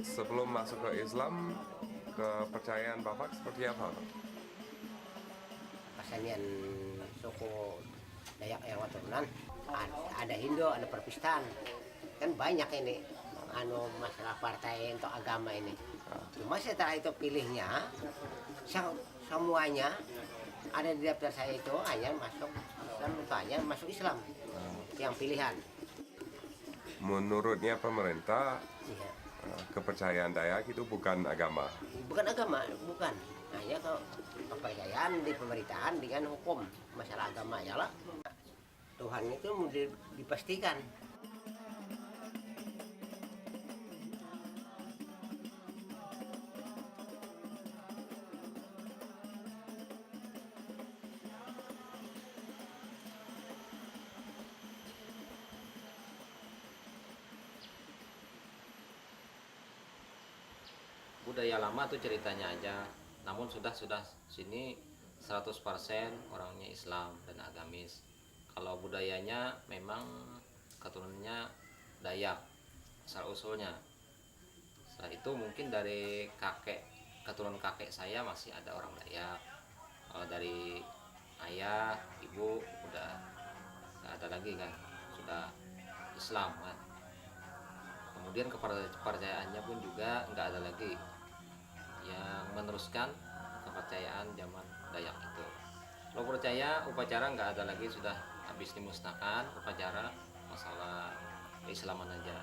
sebelum masuk ke Islam, kepercayaan Bapak seperti apa, Pak? Kesenian suku Dayak yang Waturunan ada Hindu, ada Perpistan, kan banyak ini masalah partai untuk agama ini. Cuma setelah itu pilihnya semuanya ada di daftar saya itu hanya masuk Islam, itu hanya masuk Islam yang pilihan. Menurutnya pemerintah, Iya. kepercayaan Dayak itu bukan agama. Bukan agama, bukan. Hanya kepercayaan di pemerintahan dengan hukum. Masalah agama ya lah. Tuhan itu mau dipastikan. Budaya lama tuh ceritanya aja, namun sudah sini 100% orangnya Islam dan agamis. Kalau budayanya memang keturunannya Dayak asal usulnya. Setelah itu mungkin dari keturunan kakek saya masih ada orang Dayak. Kalau dari ayah ibu udah nggak ada lagi kan, sudah Islam kan. Kemudian kepercayaannya pun juga nggak ada lagi yang meneruskan kepercayaan zaman Dayak itu. Kalau percaya upacara nggak ada lagi, sudah habis dimusnahkan upacara, masalah keislaman aja.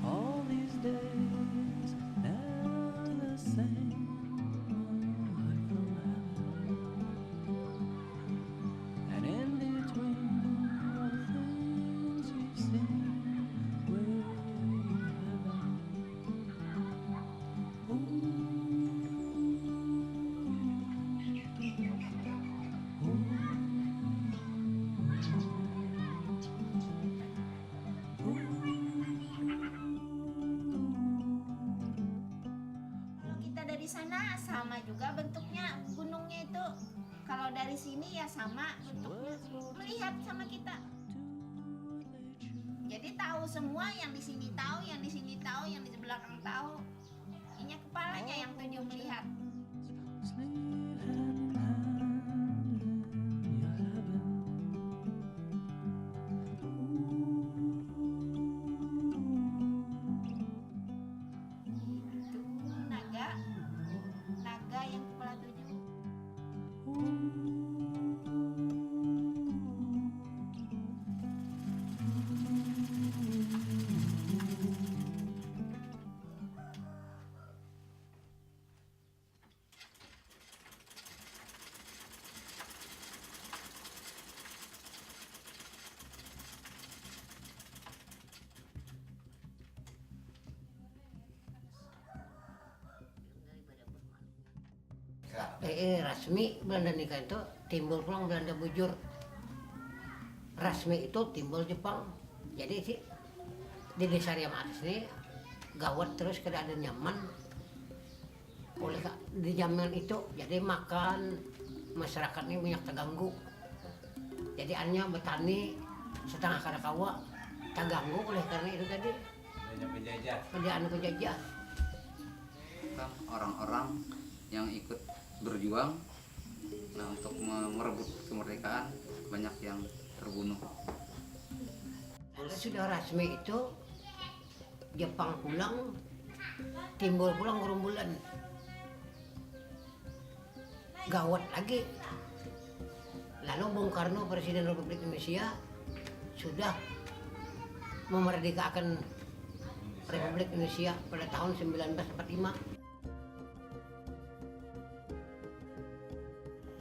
All these days never the same. Light from heaven, and in between all the things we've seen, way heaven. Kalau kita dari sana sama juga bentuknya gunungnya itu. Kalau dari sini ya sama bentuknya, melihat sama kita. Jadi tahu semua, yang di sini tahu, yang di sini tahu, yang di belakang tahu. Hanya kepalanya yang tujuh melihat. Sleep hand in hand in your heaven. Itu naga, naga yang kepala tujuh. Rasmi Belanda nikah itu timbul pulang Belanda bujur. Rasmi itu timbul Jepang. Jadi sih di desa Riam atas ini gawat terus keadaan nyaman. Oleh di zaman itu jadi makan masyarakat ini banyak terganggu. Jadi hanya petani setengah karakawa terganggu oleh karena itu tadi. Banyak penjajah. Penjajah. Kan orang-orang yang ikut berjuang untuk merebut kemerdekaan, banyak yang terbunuh. Kalau sudah resmi itu Jepang pulang, timbul pulang gerombolan. Gawat lagi. Lalu Bung Karno, Presiden Republik Indonesia, sudah memerdekakan Republik Indonesia pada tahun 1945.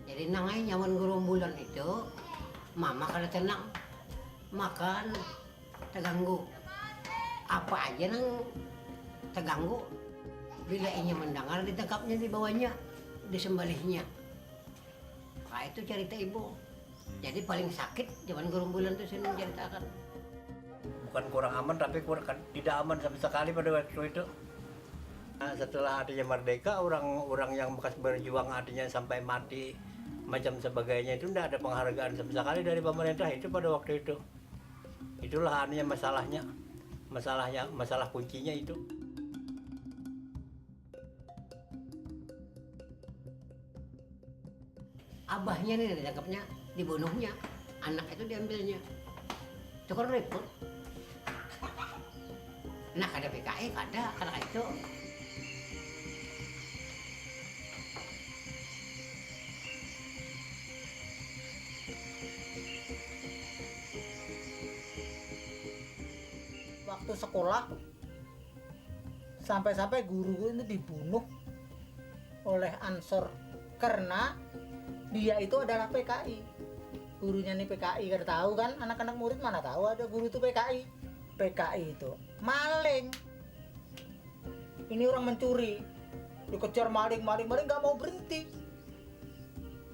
Jadi nangai nyaman gerombolan itu, mama kada tenang, makan terganggu, apa aja nang terganggu. Bila inya mendengar ditangkapnya, dibawanya, disembelihnya. Nah itu cerita ibu. Jadi paling sakit zaman gerombolan itu saya menceritakan. Bukan kurang aman, tapi tidak aman sama sekali pada waktu itu. Nah, setelah adanya merdeka, orang-orang yang bekas berjuang artinya sampai mati macam sebagainya itu tidak ada penghargaan sama sekali dari pemerintah itu pada waktu itu. Itulah artinya masalah kuncinya itu. Abahnya nih ditangkapnya, dibunuhnya, anak itu diambilnya. Itu kan repot. Nah ada PKI, ada karena itu. Waktu sekolah sampai-sampai guru itu dibunuh oleh Ansor karena dia itu adalah PKI. Gurunya nih PKI, kan tahu kan, anak-anak murid mana tahu ada guru itu PKI. PKI itu maling. Ini orang mencuri, dikejar maling nggak mau berhenti.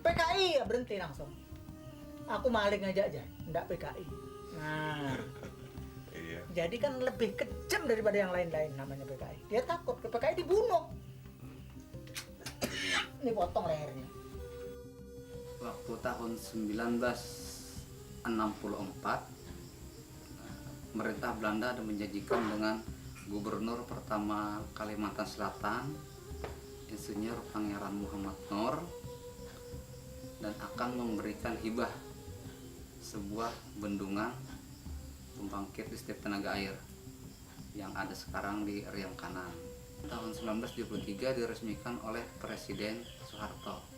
PKI ya berhenti langsung. Aku maling aja, nggak PKI. Nah, Iya. jadi kan lebih kejam daripada yang lain-lain namanya PKI. Dia takut ke PKI dibunuh. Ini potong lehernya. Waktu tahun 1964, pemerintah Belanda ada menjanjikan dengan Gubernur pertama Kalimantan Selatan, Insinyur Pangeran Muhammad Noor, dan akan memberikan hibah sebuah bendungan pembangkit listrik tenaga air yang ada sekarang di Riam Kanan. Tahun 1973 diresmikan oleh Presiden Soeharto.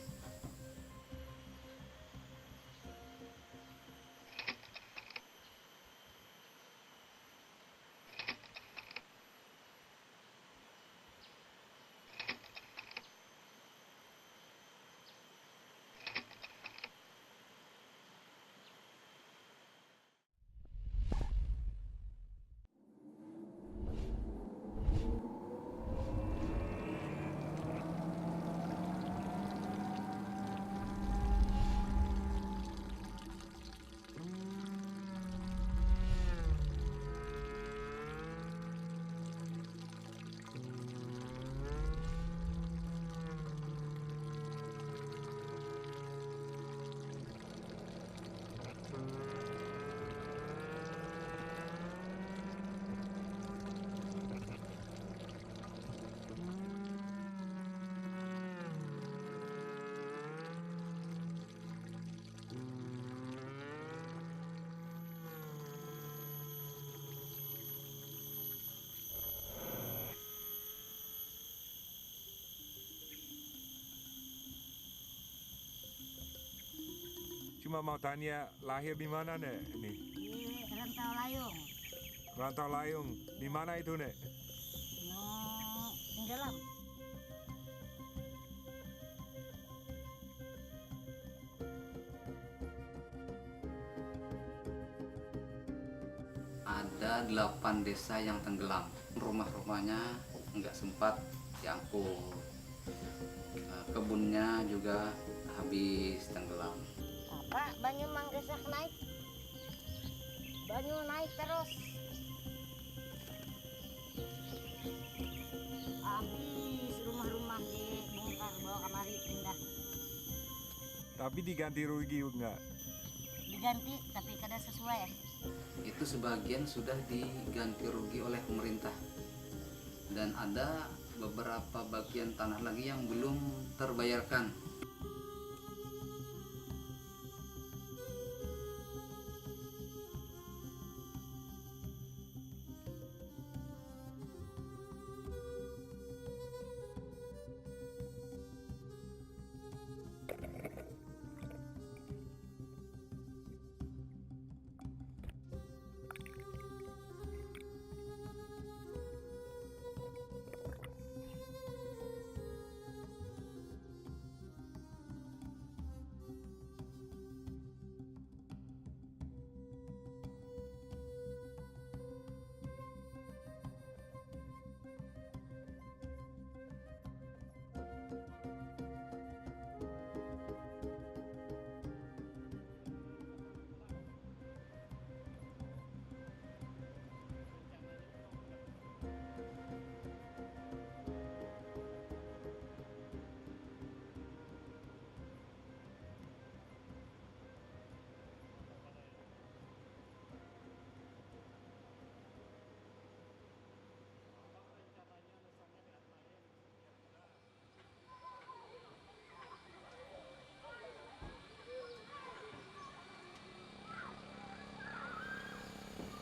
Cuma mau tanya, lahir di mana, Nek? Nih, Di Rantau Layung, Rantau Layung. Di mana itu, Nek? di dalam. Ada 8 desa yang tenggelam. Rumah-rumahnya nggak sempat diangkut. Kebunnya juga habis tenggelam. Apa? Banyu manggesak naik. Banyu naik terus. Habis rumah-rumah dibongkar bawa kemari pindah. Tapi diganti rugi enggak? Diganti tapi kada sesuai ya. Itu sebagian sudah diganti rugi oleh pemerintah. Dan ada beberapa bagian tanah lagi yang belum terbayarkan.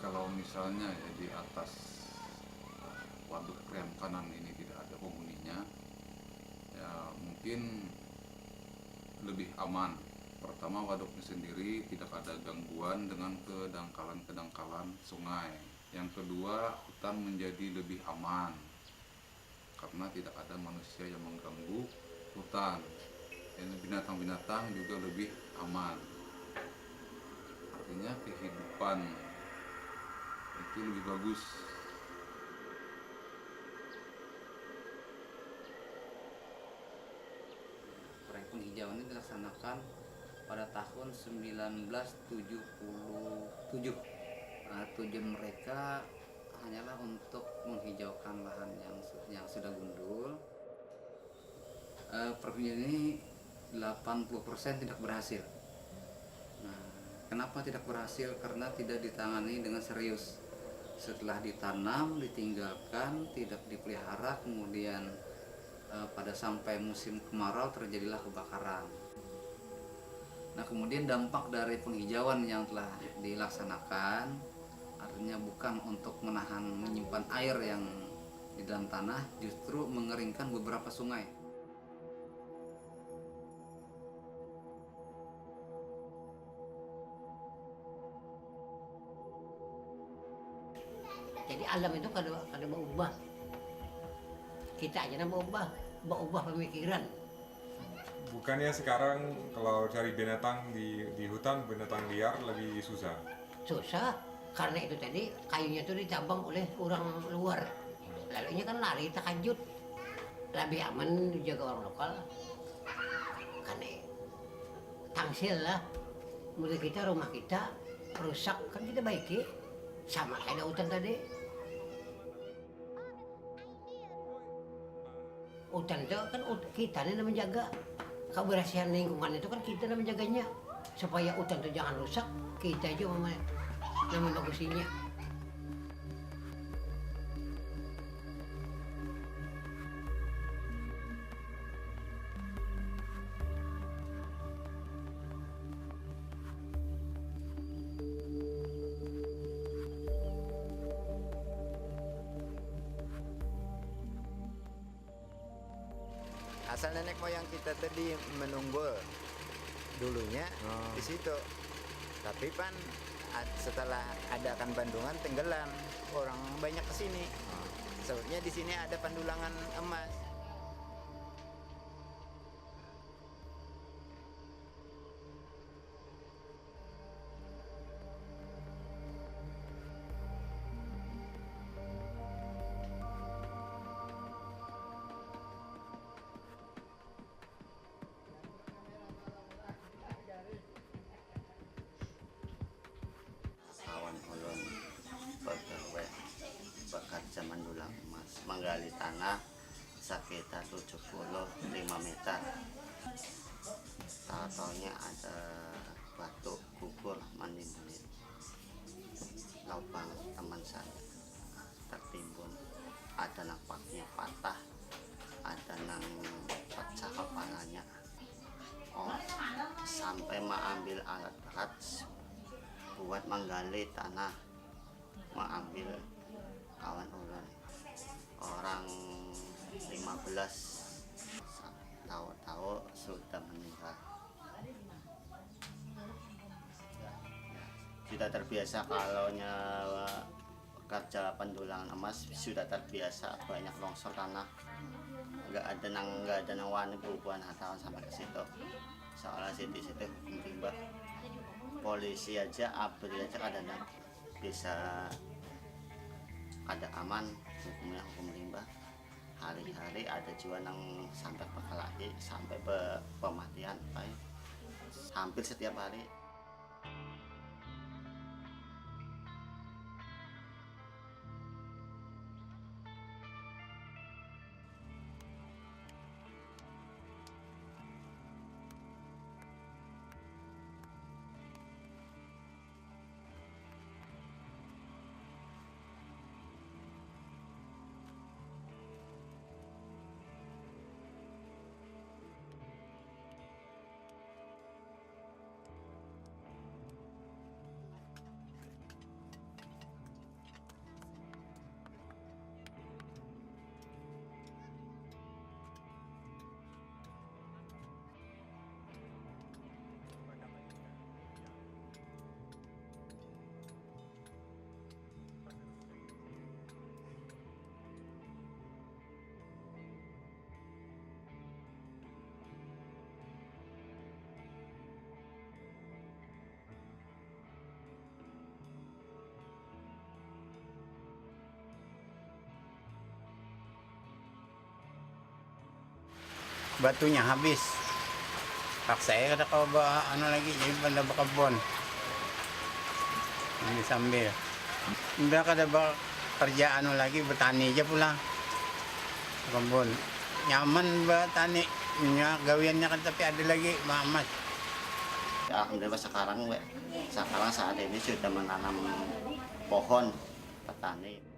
Kalau misalnya ya di atas waduk rem kanan ini tidak ada penghuninya, ya mungkin lebih aman. Pertama, waduknya sendiri tidak ada gangguan dengan kedangkalan-kedangkalan sungai. Yang kedua, hutan menjadi lebih aman karena tidak ada manusia yang mengganggu hutan. Dan binatang-binatang juga lebih aman. Artinya kehidupan itu lebih bagus. Proyek penghijauan ini dilaksanakan pada tahun 1977. Tujuan mereka hanyalah untuk menghijaukan lahan yang sudah gundul. Proyek ini 80% tidak berhasil. Nah, kenapa tidak berhasil? Karena tidak ditangani dengan serius. Setelah ditanam, ditinggalkan, tidak dipelihara, kemudian pada sampai musim kemarau terjadilah kebakaran. Nah, kemudian dampak dari penghijauan yang telah dilaksanakan artinya bukan untuk menyimpan air yang di dalam tanah, justru mengeringkan beberapa sungai. Jadi alam itu kada berubah. Kita aja yang berubah pemikiran. Bukannya sekarang kalau cari binatang di hutan, binatang liar lebih susah? Susah, karena itu tadi kayunya itu ditambang oleh orang luar. Lalunya kan lari takajut. Lebih aman dijaga orang lokal. Karena tangsil lah. Mulai kita, rumah kita rusak, kan kita baiki. Sama kayak hutan tadi. Hutan itu kan kita yang menjaga. Kebersihan lingkungan itu kan kita yang menjaganya. Supaya hutan itu jangan rusak, kita aja yang membagusinya. Asal nenek moyang kita tadi menunggul dulunya di situ. Tapi kan setelah adakan Bandungan tenggelam, orang banyak ke sini. Sebabnya di sini ada pendulangan emas. Zaman dulang emas menggali tanah sekitar 75 meter. Tahu-taunya ada batu gugur menit-menit. Lubang teman saya tertimbun, ada nampaknya patah ada nang pecah kepalanya. Oh, sampai mengambil alat berat buat menggali tanah, mengambil kawan ulun orang 15, tahu-tahu sudah meninggal. Sudah terbiasa kalau kerja pendulangan emas, sudah terbiasa banyak longsor tanah, nggak ada nang wani perubahan hartawan sampai ke situ. Soalnya situ hukum rimba, polisi aja abri aja kadang bisa ada aman, hukumnya hukum rimba. Hari-hari ada juga nang sampai lagi sampai pematian, hampir setiap hari. Batunya habis, paksa ya kada kau lagi jadi pada kebun ini sambil udah kada kerja lagi bertani aja pulang kebun nyaman bertani gawiannya kan, tapi ada lagi mas. Alhamdulillah sekarang saat ini sudah menanam pohon petani.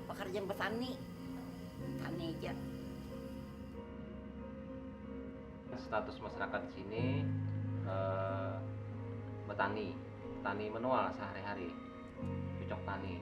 Pekerjaan petani, tani aja. Status masyarakat di sini petani manual sehari-hari, cocok tani.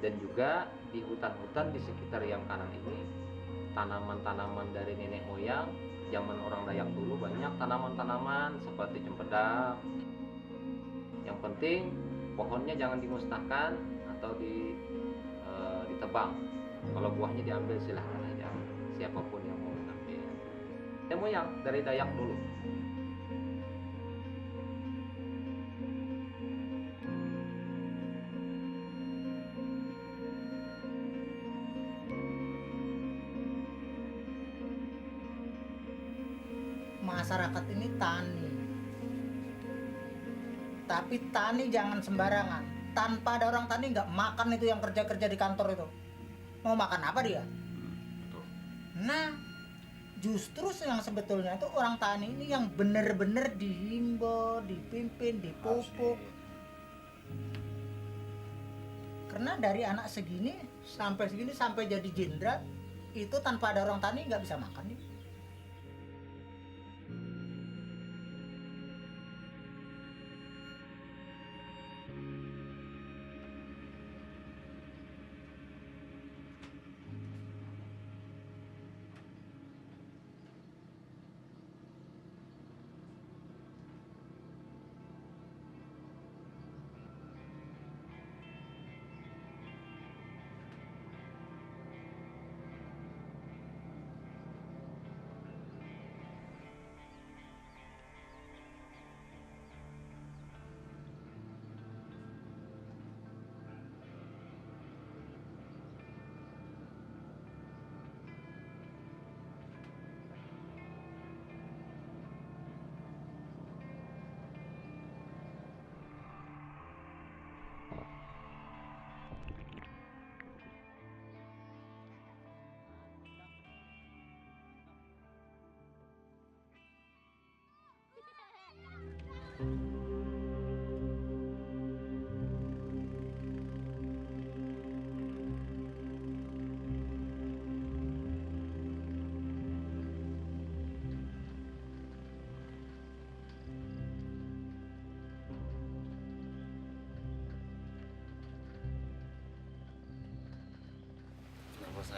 Dan juga di hutan-hutan di sekitar yang kanan ini, tanaman-tanaman dari nenek moyang zaman orang Dayak dulu banyak tanaman-tanaman seperti cempedak. Yang penting pohonnya jangan dimusnahkan atau ditebang. Kalau buahnya diambil silahkan aja, siapapun yang mau mengambil. Nenek moyang dari Dayak dulu. Masyarakat ini tani, tapi tani jangan sembarangan. Tanpa ada orang tani nggak makan itu yang kerja-kerja di kantor itu. Mau makan apa dia? Nah, justru yang sebetulnya itu orang tani ini yang benar-benar dihimbau, dipimpin, dipupuk. Karena dari anak segini sampai jadi jenderal itu tanpa ada orang tani nggak bisa makan nih.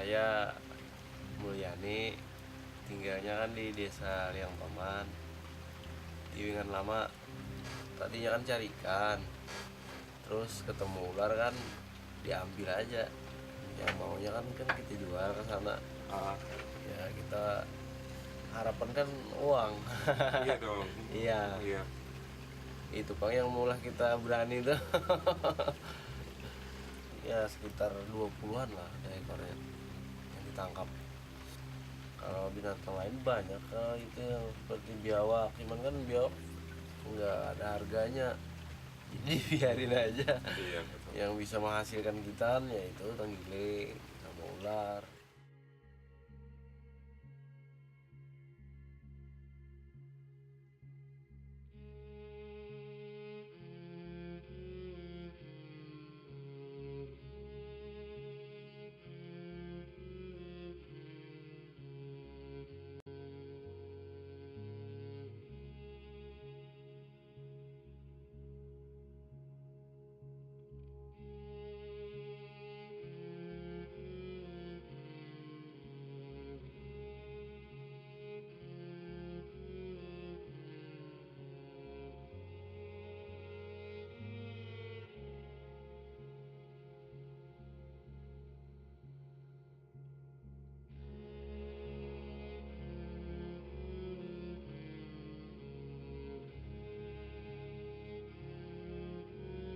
saya Mulyani, tinggalnya kan di desa Liang Paman. Tiwingan lama tadinya kan cari ikan, terus ketemu ular kan diambil aja. Yang maunya kan kita jual ke sana. Ya kita harapan kan uang. Iya dong. Iya. Iya. Itu Bang yang mulai kita berani tuh. Ya sekitar 20-an lah ada ekornya yang ditangkap. Kalau binatang lain banyak itu yang seperti biawak, cuman kan biawak nggak ada harganya, jadi biarin aja. Iya, betul. Yang bisa menghasilkan kita yaitu tenggiling sama ular.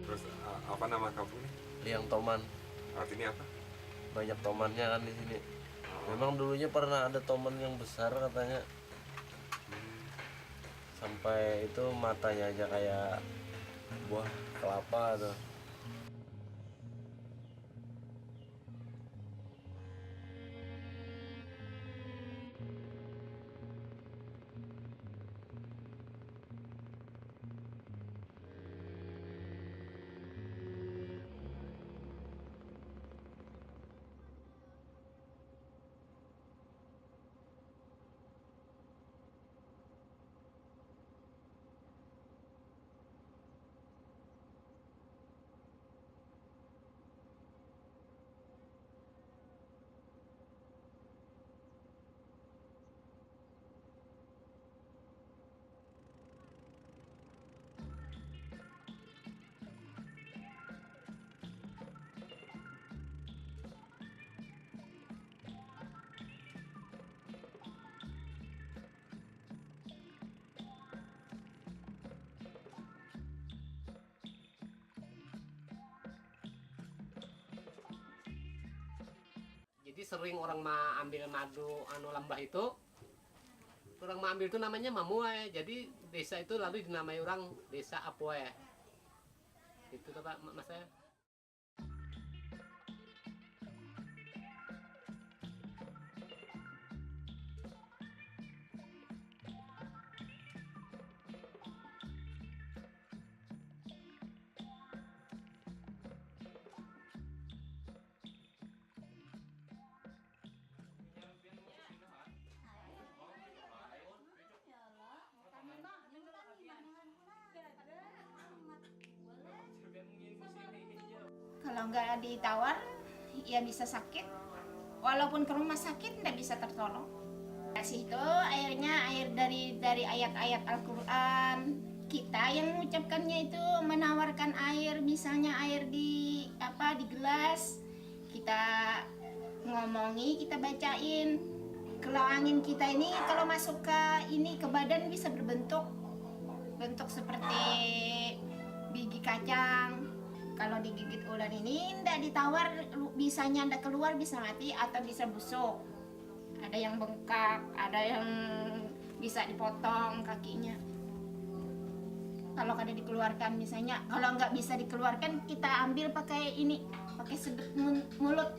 Terus apa nama kampung ini? Liang Toman. Artinya apa? Banyak tomannya kan di sini. Memang dulunya pernah ada toman yang besar katanya. Sampai itu matanya aja kayak buah kelapa tuh. Jadi sering orang ambil madu lambah itu, orang ambil itu namanya Mamue. Jadi desa itu lalu dinamai orang desa Apoe. Itu tuh Pak Mas saya. Kalau nggak ditawar, ya bisa sakit. Walaupun ke rumah sakit nggak bisa tertolong. Kasih itu airnya air dari ayat-ayat Al-Quran. Kita yang mengucapkannya itu menawarkan air, misalnya air di gelas. Kita ngomongi, kita bacain. Kalau angin kita ini kalau masuk ke badan bisa bentuk seperti biji kacang. Kalau digigit ular ini ndak ditawar, bisanya ndak keluar, bisa mati atau bisa busuk. Ada yang bengkak, ada yang bisa dipotong kakinya. Kalau kada dikeluarkan misalnya, kalau nggak bisa dikeluarkan kita ambil pakai sedot mulut.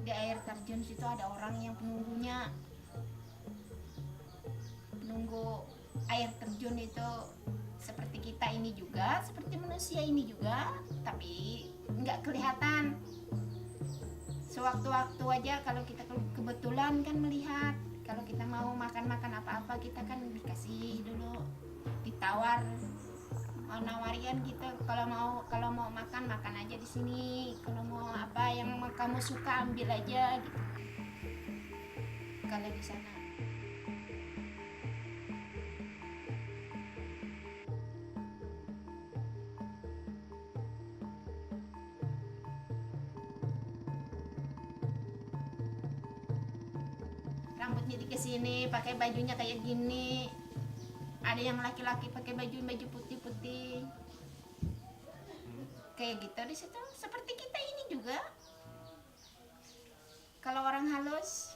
Di air terjun situ ada orang yang penunggu air terjun itu seperti kita ini juga, seperti manusia ini juga, tapi nggak kelihatan. Sewaktu-waktu aja kalau kita kebetulan kan melihat Kalau kita mau makan apa-apa kita kan dikasih dulu, ditawar, mau nawarian kita kalau mau makan aja di sini, kalau mau apa yang kamu suka ambil aja gitu. Kalau di sana. Rambutnya di kesini, pakai bajunya kayak gini. Ada yang laki-laki pakai baju putih-putih. Kayak gitu di situ. Seperti kita ini juga. Kalau orang halus.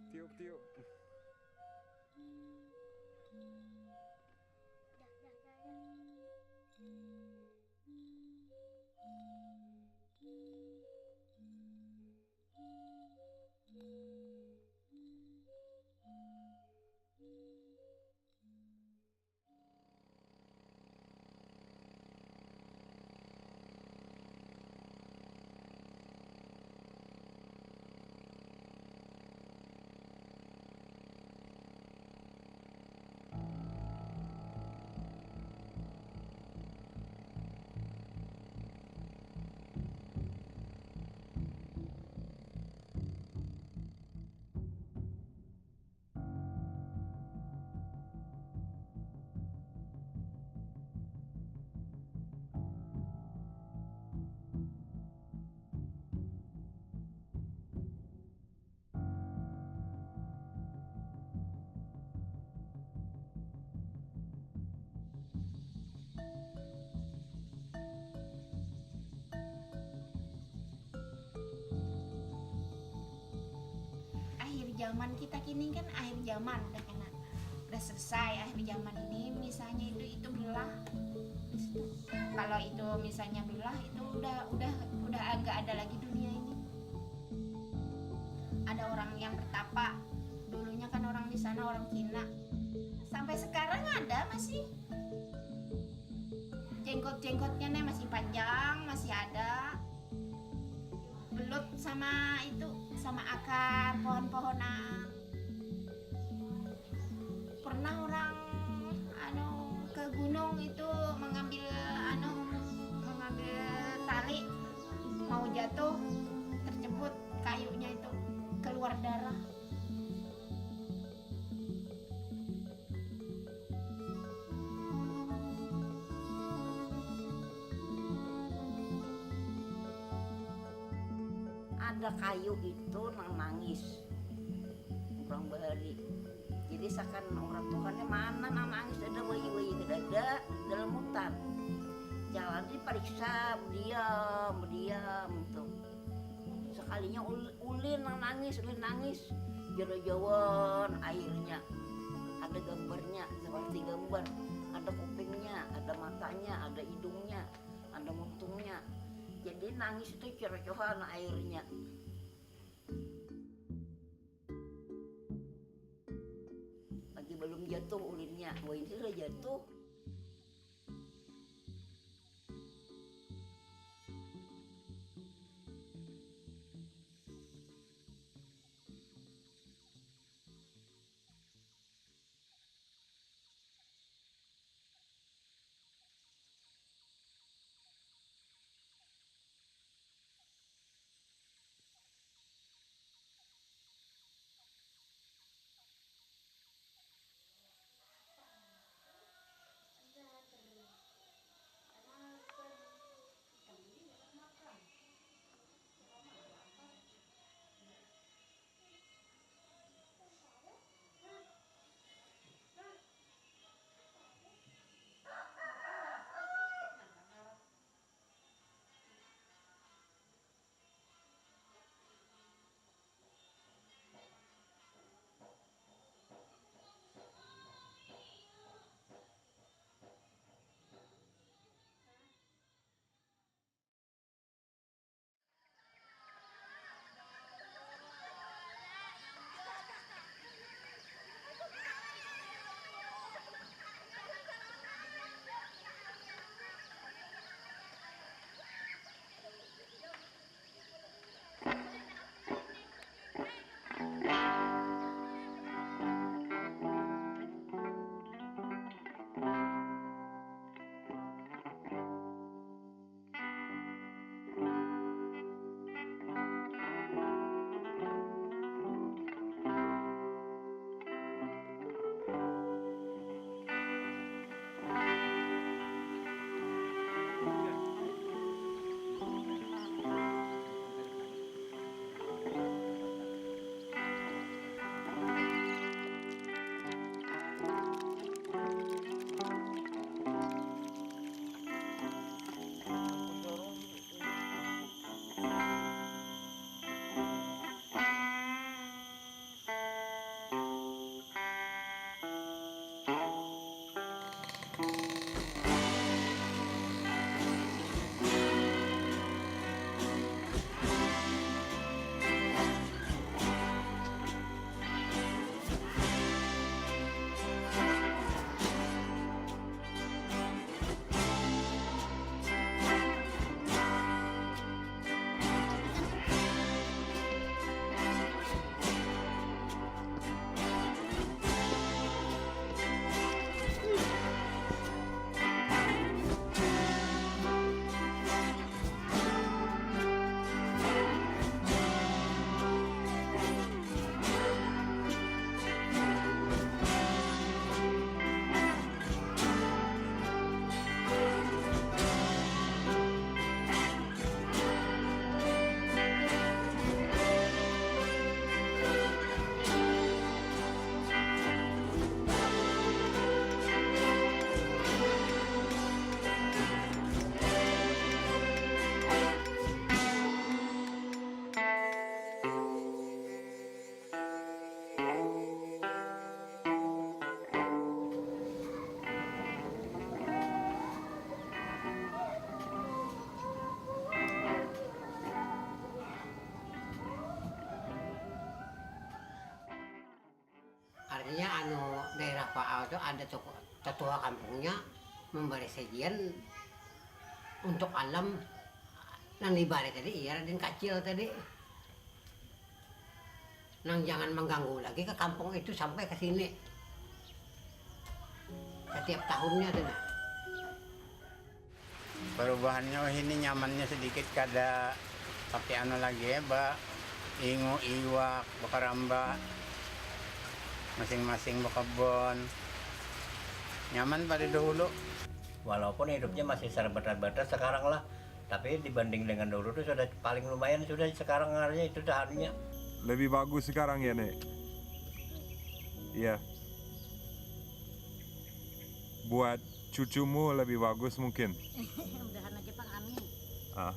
Tiup-tiup. Akhir zaman kita kini kan akhir zaman udah selesai akhir zaman ini, misalnya itu belah. Kalau itu misalnya belah itu udah agak ada lagi dunia ini. Ada orang yang bertapa, dulunya kan orang di sana orang Cina. Sampai sekarang ada masih. Jenggot-jenggotnya nih masih panjang, masih ada. Belut sama itu, sama akar pohon-pohonan. Pernah orang ke gunung itu mengambil tali, mau jatuh, terjebut kayunya itu, keluar darah. Ada kayu itu nangis orang bari, jadi seakan orang Tuhannya mana nangis, ada bayi-bayi ada dalam hutan, jalan diperiksa diam tuh, sekalinya ulin nangis jauh-jauhan airnya, ada gambarnya seperti gambar, ada kupingnya, ada matanya, ada hidungnya, ada muntungnya. Jadi nangis itu cercohan airnya. Lagi belum jatuh ulinnya, wah ini sudah jatuh. Pak itu ada tetua kampungnya memberi sajian untuk alam nang dibalik tadi iya Raden Kacil tadi nang jangan mengganggu lagi ke kampung itu sampai ke sini setiap tahunnya tuh. Perubahannya ini nyamannya sedikit kada pakai lagi ya, ingu iwak bakaramba masing-masing bekebon nyaman pada dahulu. Walaupun hidupnya masih terbatas-batas sekarang lah, tapi dibanding dengan dulu tuh sudah paling lumayan sudah sekarang harusnya itu dahannya. Lebih bagus sekarang ya, Nek? Iya. Buat cucumu lebih bagus mungkin. Mudahan aja Pak, amin. Ah.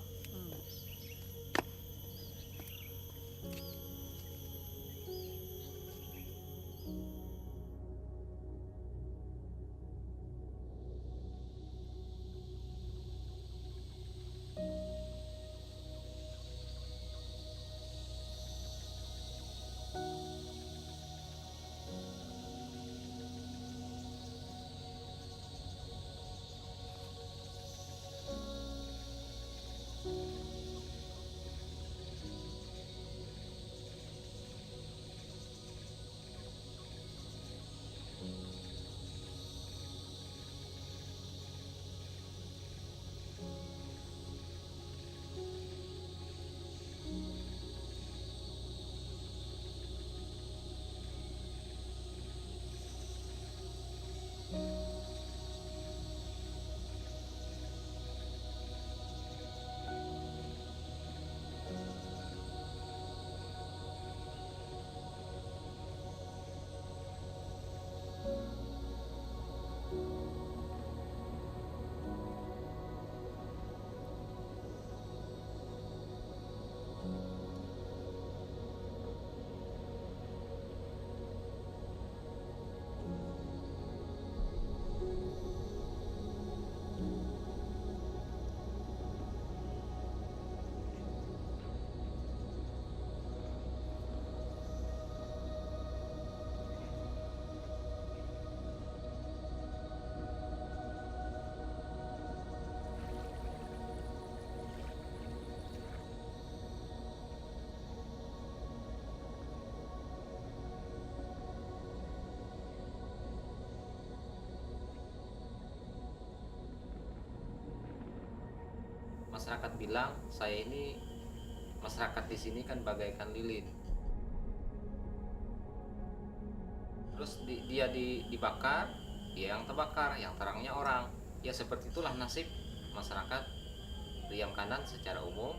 Masyarakat bilang saya ini masyarakat di sini kan bagaikan lilin. Terus dia dibakar, dia yang terbakar, yang terangnya orang. Ya seperti itulah nasib masyarakat Riam Kanan secara umum.